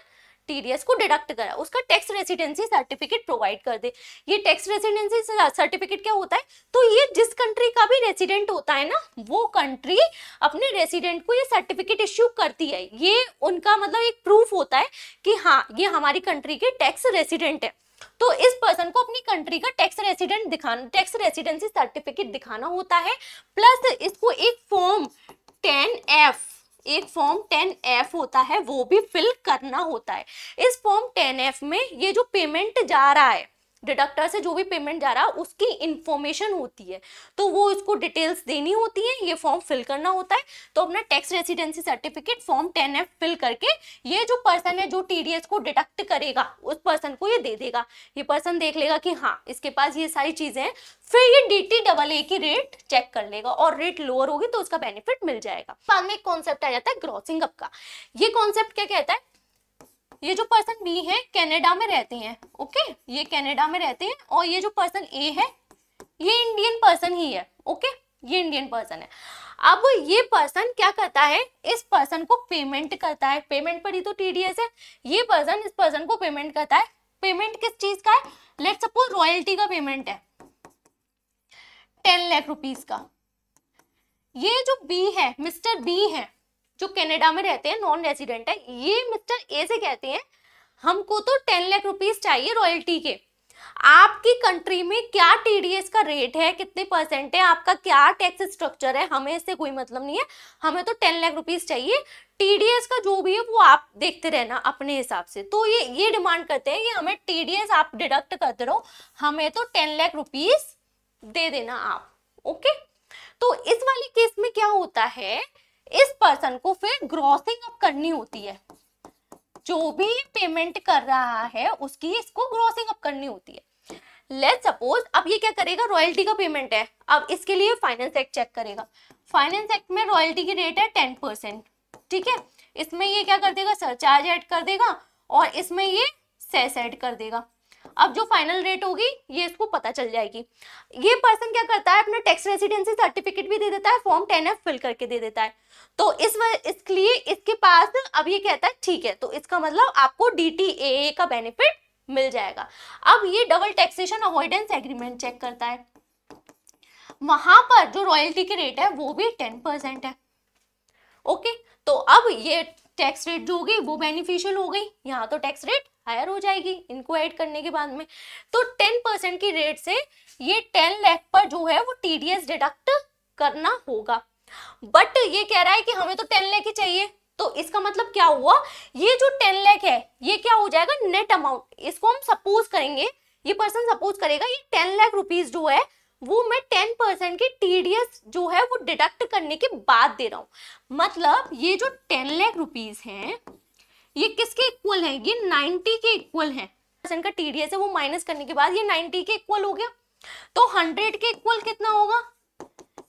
टीडीएस को डिडक्ट करा उसका टैक्स रेसिडेंसी सर्टिफिकेट प्रोवाइड कर दे। ये टैक्स रेसिडेंसी सर्टिफिकेट क्या होता है, तो ये जिस कंट्री का भी रेसिडेंट होता है ना, वो कंट्री अपने रेसिडेंट को ये सर्टिफिकेट इश्यू करती है। ये उनका मतलब एक प्रूफ होता है कि हाँ ये हमारी कंट्री के टैक्स रेसिडेंट है। तो इस पर्सन को अपनी कंट्री का टैक्स रेसिडेंट दिखाना, टैक्स रेसिडेंसी सर्टिफिकेट दिखाना होता है, प्लस इसको एक फॉर्म 10F होता है वो भी फिल करना होता है। इस फॉर्म 10F में ये जो पेमेंट जा रहा है, डिडक्टर से जो भी पेमेंट जा रहा है उसकी इंफॉर्मेशन होती है, तो वो इसको डिटेल्स देनी होती है, ये फॉर्म फिल करना होता है। तो अपना tax residency certificate form 10F fill करके ये जो पर्सन है जो टीडीएस को डिडक्ट करेगा उस पर्सन को ये दे देगा। ये पर्सन देख लेगा कि हाँ इसके पास ये सारी चीजें हैं, फिर ये DTAA की रेट चेक कर लेगा, और रेट लोअर होगी तो उसका बेनिफिट मिल जाएगा। बाद में एक कॉन्सेप्ट आ जाता है ग्रॉसिंग अप का। ये कॉन्सेप्ट क्या कहता है, ये जो पर्सन बी है कनाडा में रहते हैं, ओके, ये कनाडा में रहते हैं, और ये जो पर्सन ए है ये इंडियन पर्सन ही है, ओके, ये इंडियन पर्सन है। अब ये पर्सन क्या करता है, इस पर्सन को पेमेंट करता है, पेमेंट पर ही तो टीडीएस है। ये पर्सन इस पर्सन को पेमेंट करता है, पेमेंट किस चीज का है, लेट्स सपोज रॉयल्टी का पेमेंट है 10 लाख रुपीस का। ये जो बी है, मिस्टर बी है जो कनाडा में रहते हैं, नॉन रेसिडेंट है, ये मिस्टर ए से कहते हैं हमको तो 10 लाख रुपीस चाहिए रॉयल्टी के। आपकी कंट्री में क्या टीडीएस का रेट है, कितने परसेंट है, आपका क्या टैक्स स्ट्रक्चर है, हमें इससे कोई मतलब नहीं है, हमें तो 10 लाख रुपीस चाहिए। टीडीएस का जो भी है वो आप देखते रहना अपने हिसाब से। तो ये डिमांड करते हैं कि हमें टीडीएस आप डिडक्ट करते रहो, हमें तो 10 लाख रुपीस दे देना आप, ओके। तो इस वाले केस में क्या होता है, इस पर्सन को फिर ग्रॉसिंग अप करनी होती है, जो भी पेमेंट कर रहा है उसकी इसको ग्रॉसिंग अप करनी होती है। लेट्स सपोज अब ये क्या करेगा, रॉयल्टी का पेमेंट है, अब इसके लिए फाइनेंस एक्ट चेक करेगा। फाइनेंस एक्ट में रॉयल्टी की रेट है 10%, ठीक है। इसमें ये क्या कर देगा, सरचार्ज ऐड कर देगा, और इसमें ये सेस ऐड कर देगा। अब जो फाइनल रेट होगी ये इसको पता चल जाएगी। ये पर्सन क्या करता है, अपना टैक्स रेसिडेंसी सर्टिफिकेट भी दे देता है, फॉर्म 10F फिल करके दे देता है। तो इसलिए इसके पास अब ये कहता है ठीक है, तो इसका मतलब आपको DTAA का बेनिफिट मिल जाएगा। अब ये double taxation avoidance agreement check करता है, वहां पर जो रॉयल्टी की रेट है वो भी 10% है, ओके। तो अब ये टैक्स रेट जो होगी वो बेनिफिशियल हो गई, यहाँ तो टैक्स रेट हायर हो जाएगी इनको ऐड करने के बाद में। तो 10% की रेट से ये 10 लाख पर जो है वो टीडीएस डिडक्ट करना होगा। बट ये कह रहा है कि हमें तो 10 लाख ही चाहिए, तो इसका मतलब क्या हुआ, ये जो 10 लाख है ये क्या हो जाएगा, नेट अमाउंट। इसको हम सपोज करेंगे, ये पर्सन सपोज करेगा ये 10 लाख रुपीस जो है वो मैं 10% की टीडीएस जो है वो डिडक्ट करने के बाद दे रहा हूं। मतलब ये जो 10 लाख रुपीस हैं ये किसके इक्वल है, ये 90 के इक्वल है। परसेंट का टीडीएस है वो माइनस करने के बाद ये 90 के इक्वल हो गया। तो 100 के इक्वल कितना होगा,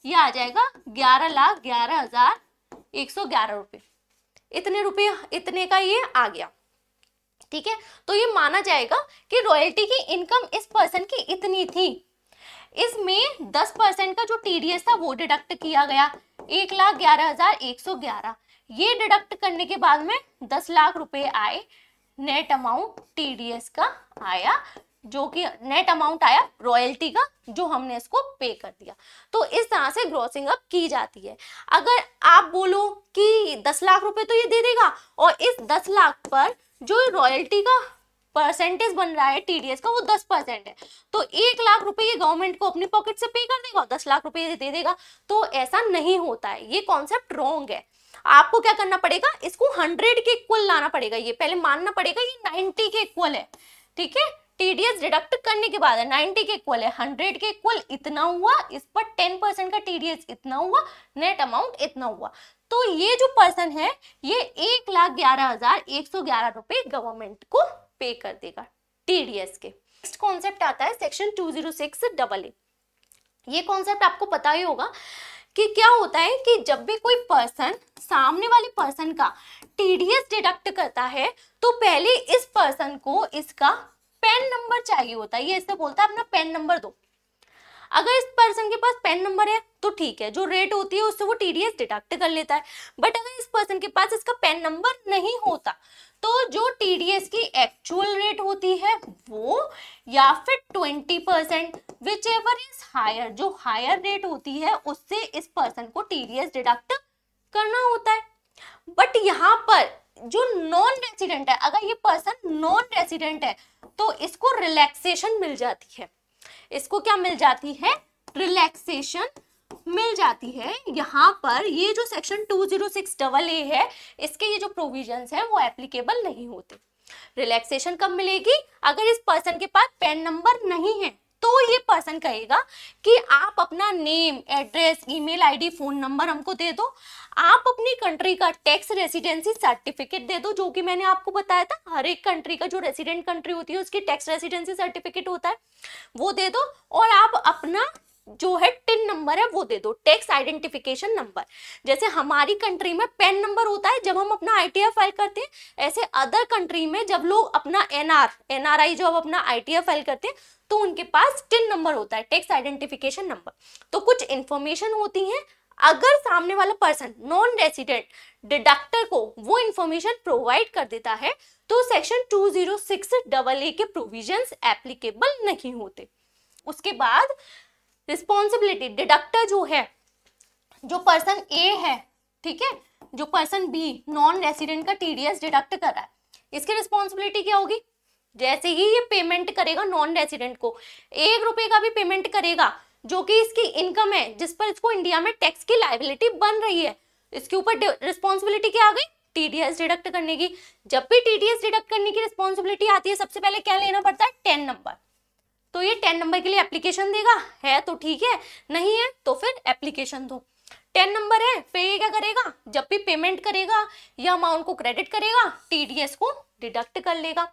ये आ जाएगा 11,11,111 रुपए। इतने रुपए, इतने का ये आ गया, ठीक है। तो ये माना जाएगा कि रॉयल्टी की इनकम इस पर्सन की इतनी थी, इसमें 10% का जो टीडीएस था वो डिडक्ट किया गया, 1,11,111। ये डिडक्ट करने के बाद में 10 लाख रुपए आए, नेट अमाउंट टीडीएस का आया जो कि नेट अमाउंट आया रॉयल्टी का, जो हमने इसको पे कर दिया। तो इस तरह से ग्रॉसिंग अप की जाती है। अगर आप बोलो कि 10 लाख रुपए तो ये दे देगा और इस 10 लाख पर जो रॉयल्टी का परसेंटेज बन रहा है टीडीएस का वो 10% है, तो 1 लाख रुपए ये गवर्नमेंट को अपनी पॉकेट से पे कर देगा और 10 लाख रुपए ये दे देगा। तो ऐसा नहीं होता है, ये कॉन्सेप्ट रॉन्ग है। आपको क्या करना पड़ेगा, इसको 100 के इक्वल लाना पड़ेगा, ये पहले मानना पड़ेगा ये 90 के इक्वल है, ठीक है। टीडीएस डिडक्ट करने के बाद 90 के इक्वल है, 100 के इक्वल इतना हुआ, इस पर 10% का टीडीएस इतना हुआ, नेट अमाउंट इतना हुआ। तो ये जो पर्सन है ये 1,11,111 रुपए गवर्नमेंट को पे कर देगा टीडीएस के। नेक्स्ट कॉन्सेप्ट आता है सेक्शन 206AA। ये कॉन्सेप्ट आपको पता ही होगा कि क्या होता है कि जब भी कोई पर्सन सामने वाले पर्सन का टीडीएस डिडक्ट करता है तो पहले इस पर्सन को इसका पैन नंबर चाहिए होता है। ये इससे बोलता है अपना पैन नंबर दो। अगर इस पर्सन के पास पैन नंबर है तो ठीक है, जो रेट होती है उससे वो टीडीएस डिडक्ट कर लेता है। बट अगर इस पर्सन के पास इसका पैन नंबर नहीं होता तो जो टीडीएस की एक्चुअल रेट होती है वो या फिर 20% विच एवर इज हायर, जो हायर रेट होती है उससे इस पर्सन को टीडीएस डिडक्ट करना होता है। बट यहाँ पर जो नॉन रेसिडेंट है, अगर ये पर्सन नॉन रेसिडेंट है तो इसको रिलैक्सेशन मिल जाती है। इसको क्या मिल जाती है, रिलैक्सेशन मिल जाती है। यहाँ पर ये जो सेक्शन 206AA है इसके ये जो प्रोविजंस है वो एप्लीकेबल नहीं होते। रिलैक्सेशन कब मिलेगी, अगर इस पर्सन के पास पैन नंबर नहीं है तो ये पर्सन कहेगा कि आप अपना name, address, email ID, phone number हमको दे दो, आप अपनी कंट्री का टैक्स रेसिडेंसी सर्टिफिकेट दे दो, जो कि मैंने आपको बताया था हर एक कंट्री का जो रेसिडेंट कंट्री होती है उसकी टैक्स रेसिडेंसी सर्टिफिकेट होता है, वो दे दो। और आप अपना जो है टिन नंबर है वो दे दो, टैक्स आइडेंटिफिकेशन नंबर। जैसे हमारी कंट्री में पैन नंबर होता है जब हम अपना आईटीआर फाइल करते हैं, ऐसे अदर कंट्री में जब लोग अपना एनआरआई जब अपना आईटीआर फाइल करते हैं तो उनके पास टिन नंबर होता है, टैक्स आइडेंटिफिकेशन नंबर। तो कुछ इंफॉर्मेशन होती है, अगर सामने वाला पर्सन नॉन रेसिडेंट डिडक्टर को वो इंफॉर्मेशन प्रोवाइड कर देता है तो सेक्शन 206AA के प्रोविजंस एप्लीकेबल नहीं होते। उसके बाद रिस्पॉन्सिबिलिटी, डिडक्टर जो है, जो पर्सन ए है, ठीक है, जो पर्सन बी नॉन रेसिडेंट का टीडीएस डिडक्ट कर रहा है, इसकी रिस्पॉन्सिबिलिटी क्या होगी, जैसे ही ये पेमेंट करेगा नॉन रेसिडेंट को 1 रुपए का भी पेमेंट करेगा जो कि इसकी इनकम है जिस पर इसको इंडिया में टैक्स की लायबिलिटी बन रही है, इसके ऊपर रिस्पॉन्सिबिलिटी क्या आ गई, टीडीएस डिडक्ट करने की। जब भी टीडीएस डिडक्ट करने की रिस्पॉन्सिबिलिटी आती है सबसे पहले क्या लेना पड़ता है, 10 नंबर। तो ये 10 नंबर के लिए एप्लीकेशन देगा, है तो ठीक है, नहीं है तो फिर एप्लीकेशन दो। 10 नंबर है, फिर ये क्या करेगा, जब भी पेमेंट करेगा या अमाउंट को क्रेडिट करेगा टीडीएस को डिडक्ट कर लेगा।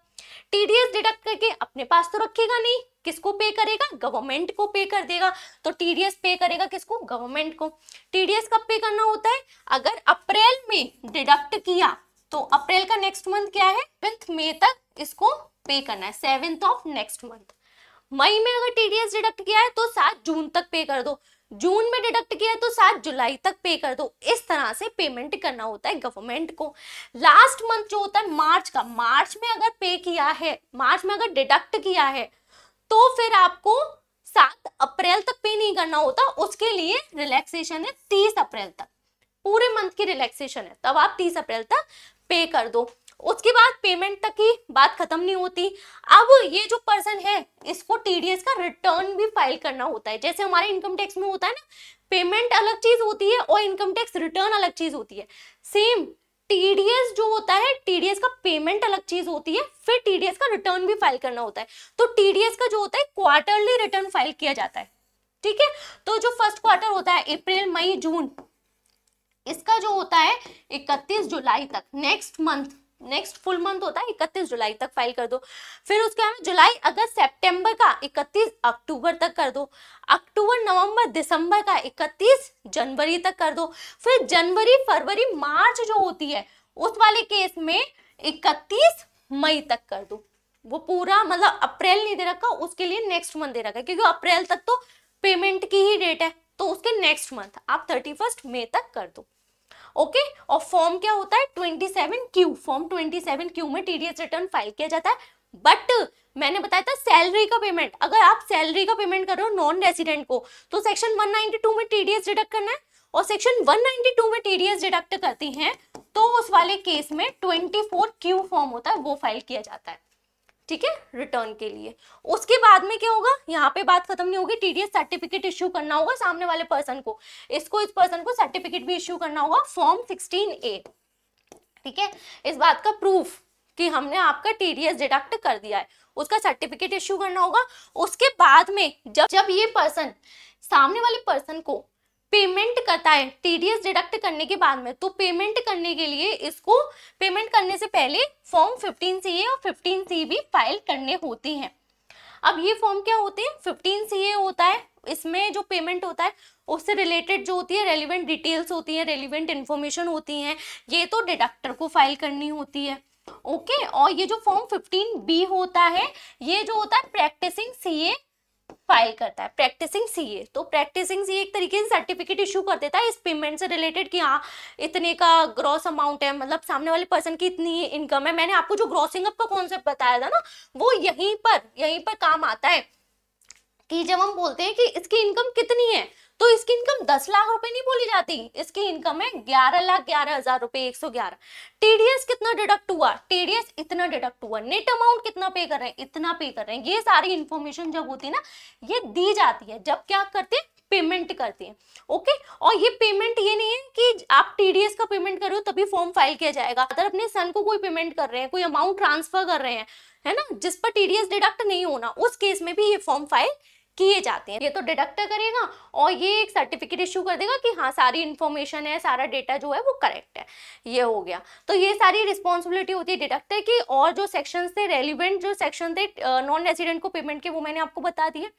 टीडीएस डिडक्ट करके अपने पास तो रखेगा नहीं, किसको पे करेगा, गवर्नमेंट को पे कर देगा। तो टीडीएस पे करेगा किसको, गवर्नमेंट को। टीडीएस कब पे करना होता है, अगर अप्रैल में डिडक्ट किया तो अप्रैल का नेक्स्ट मंथ क्या है, 7 मई तक इसको पे करना है, 7th ऑफ नेक्स्ट मंथ। मई में अगर टीडीएस डिडक्ट किया है तो 7 जून तक पे कर दो, जून में डिडक्ट किया है तो 7 जुलाई तक पे कर दो। इस तरह से पेमेंट करना होता है गवर्नमेंट को। लास्ट मंथ जो होता है मार्च का, मार्च में अगर पे किया है, मार्च में अगर डिडक्ट किया है तो फिर आपको 7 अप्रैल तक पे नहीं करना होता, उसके लिए रिलैक्सेशन है 30 अप्रैल तक, पूरे मंथ की रिलैक्सेशन है, तब आप 30 अप्रैल तक पे कर दो। उसके बाद पेमेंट तक ही बात खत्म नहीं होती। अब ये जो पर्सन है इसको टीडीएस का रिटर्न भी फाइल करना होता है, जैसे हमारे इनकम टैक्स में होता है ना, पेमेंट अलग चीज होती है और इनकम टैक्स रिटर्न अलग चीज होती है। सेम टीडीएस जो होता है, टीडीएस का पेमेंट अलग चीज होती है, फिर टीडीएस का रिटर्न भी फाइल करना होता है। तो टीडीएस का जो होता है क्वार्टरली रिटर्न फाइल किया जाता है, ठीक है। तो जो फर्स्ट क्वार्टर होता है अप्रैल मई जून, इसका जो होता है 31 जुलाई तक, नेक्स्ट फुल मंथ होता है 31 जुलाई तक फाइल कर दो। फिर उसके बाद जुलाई अगस्त सितंबर का 31 अक्टूबर तक कर दो, अक्टूबर नवंबर दिसंबर का 31 जनवरी तक कर दो। फिर जनवरी फरवरी मार्च जो होती है उस वाले केस में 31 मई तक कर दो। वो पूरा मतलब अप्रैल नहीं दे रखा, उसके लिए नेक्स्ट मंथ दे रखा है, क्योंकि अप्रैल तक तो पेमेंट की ही डेट है, तो उसके नेक्स्ट मंथ आप 31 मई तक कर दो। ओके और फॉर्म क्या होता है 27Q, फॉर्म 27Q में टीडीएस रिटर्न फाइल किया जाता है। बट मैंने बताया था सैलरी का पेमेंट, अगर आप सैलरी का पेमेंट कर रहे हो नॉन रेसिडेंट को तो सेक्शन 192 में टीडीएस डिडक्ट करना है, और सेक्शन 192 में टीडीएस डिडक्ट करती हैं तो उस वाले केस में 24Q फॉर्म होता है, वो फाइल किया जाता है, ठीक है, रिटर्न के लिए। उसके बाद में क्या होगा, यहाँ पे बात खत्म नहीं होगी, टीडीएस सर्टिफिकेट इश्यू करना होगा सामने वाले पर्सन को, इस पर्सन को सर्टिफिकेट भी इश्यू करना होगा, फॉर्म 16A, ठीक है, इस बात का प्रूफ कि हमने आपका टीडीएस डिडक्ट कर दिया है, उसका सर्टिफिकेट इश्यू करना होगा। उसके बाद में जब ये पर्सन सामने वाले पर्सन को पेमेंट करता है टीडीएस डिडक्ट करने के बाद में, तो पेमेंट करने के लिए इसको पेमेंट करने से पहले फॉर्म 15CA और 15C भी फाइल करने होती हैं। अब ये फॉर्म क्या होते हैं, 15CA होता है, इसमें जो पेमेंट होता है उससे रिलेटेड जो होती है रेलिवेंट डिटेल्स होती हैं, रेलिवेंट इंफॉर्मेशन होती हैं, ये तो डिडक्टर को फाइल करनी होती है, ओके। और ये जो फॉर्म 15B होता है, ये जो होता है प्रैक्टिसिंग सीए फाइल करता है, प्रैक्टिसिंग सीए। तो प्रैक्टिसिंग सीए एक तरीके से सर्टिफिकेट इशू कर देता है इस पेमेंट से रिलेटेड कि हाँ इतने का ग्रॉस अमाउंट है, मतलब सामने वाले पर्सन की इतनी इनकम है। मैंने आपको जो ग्रॉसिंग अप का कॉन्सेप्ट बताया था ना, वो यहीं पर काम आता है कि जब हम बोलते हैं कि इसकी इनकम कितनी है, तो इसकी इनकम 10 लाख रुपए नहीं बोली जाती, इसकी इनकम है 11,11,000 रुपए 111। टीडीएस कितना डिडक्ट हुआ, टीडीएस इतना डिडक्ट हुआ, नेट अमाउंट कितना पे कर रहे हैं, इतना पे कर रहे हैं। ये सारी इंफॉर्मेशन जब होती है ना, ये दी जाती है जब क्या करते हैं, पेमेंट करते हैं, ओके। और ये पेमेंट ये नहीं है कि आप टीडीएस का पेमेंट कर रहे हो तभी फॉर्म फाइल किया जाएगा। अगर अपने सन को कोई पेमेंट कर रहे हैं, कोई अमाउंट ट्रांसफर कर रहे हैं, है ना, जिस पर टीडीएस डिडक्ट नहीं होना, उस केस में भी ये फॉर्म फाइल किए जाते हैं। ये तो डिडक्टर करेगा और ये एक सर्टिफिकेट इशू कर देगा कि हाँ सारी इन्फॉर्मेशन है, सारा डेटा जो है वो करेक्ट है, ये हो गया। तो ये सारी रिस्पॉन्सिबिलिटी होती है डिडक्टर की। और जो सेक्शन थे रेलिवेंट, जो सेक्शन थे नॉन रेसिडेंट को पेमेंट के, वो मैंने आपको बता दिए।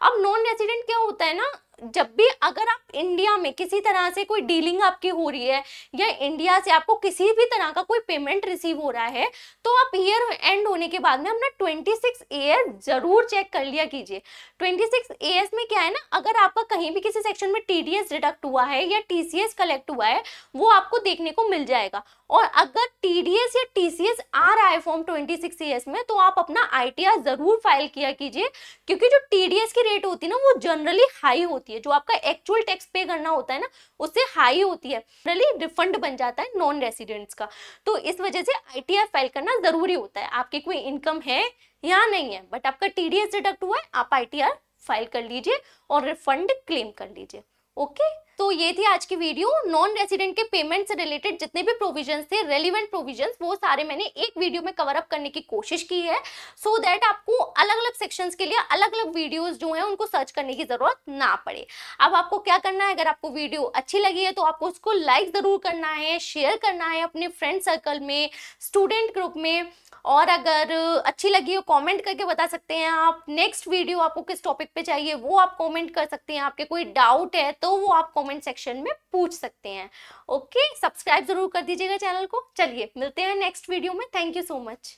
अब नॉन रेसिडेंट क्या होता है ना, जब भी अगर आप इंडिया में किसी तरह से कोई डीलिंग आपकी हो रही है या इंडिया से आपको किसी भी तरह का कोई पेमेंट रिसीव हो रहा है, तो आप ईयर एंड होने के बाद में अपना 26AS जरूर चेक कर लिया कीजिए। 26AS में क्या है ना, अगर आपका कहीं भी किसी सेक्शन में टीडीएस डिडक्ट हुआ है या टीसीएस कलेक्ट हुआ है, वो आपको देखने को मिल जाएगा। और अगर टीडीएस या टीसीएस आ रहा है फॉर्म 26AS में, तो आप अपना आईटीआर जरूर फाइल किया कीजिए, क्योंकि जो टीडीएस की रेट होती है ना, वो जनरली हाई होती है, जो आपका एक्चुअल टैक्स पे करना होता है ना, उससे हाई होती है, जनरली रिफंड बन जाता है नॉन रेसिडेंट्स का। तो इस वजह से आईटीआर फाइल करना जरूरी होता है। आपकी कोई इनकम है या नहीं है, बट आपका टीडीएस डिडक्ट हुआ है, आप आईटीआर फाइल कर लीजिए और रिफंड क्लेम कर लीजिए, ओके। तो ये थी आज की वीडियो। नॉन रेसिडेंट के पेमेंट से रिलेटेड जितने भी प्रोविजंस थे, रेलिवेंट प्रोविजंस, वो सारे मैंने एक वीडियो में कवर अप करने की कोशिश की है, सो दैट आपको अलग अलग सेक्शंस के लिए अलग अलग वीडियोस जो हैं उनको सर्च करने की जरूरत ना पड़े। अब आपको क्या करना है, अगर आपको वीडियो अच्छी लगी है तो आपको उसको लाइक जरूर करना है, शेयर करना है अपने फ्रेंड सर्कल में, स्टूडेंट ग्रुप में, और अगर अच्छी लगी हो कमेंट करके बता सकते हैं आप। नेक्स्ट वीडियो आपको किस टॉपिक पे चाहिए वो आप कमेंट कर सकते हैं। आपके कोई डाउट है तो वो आप कमेंट सेक्शन में पूछ सकते हैं, ओके। सब्सक्राइब जरूर कर दीजिएगा चैनल को। चलिए मिलते हैं नेक्स्ट वीडियो में। Thank you so much.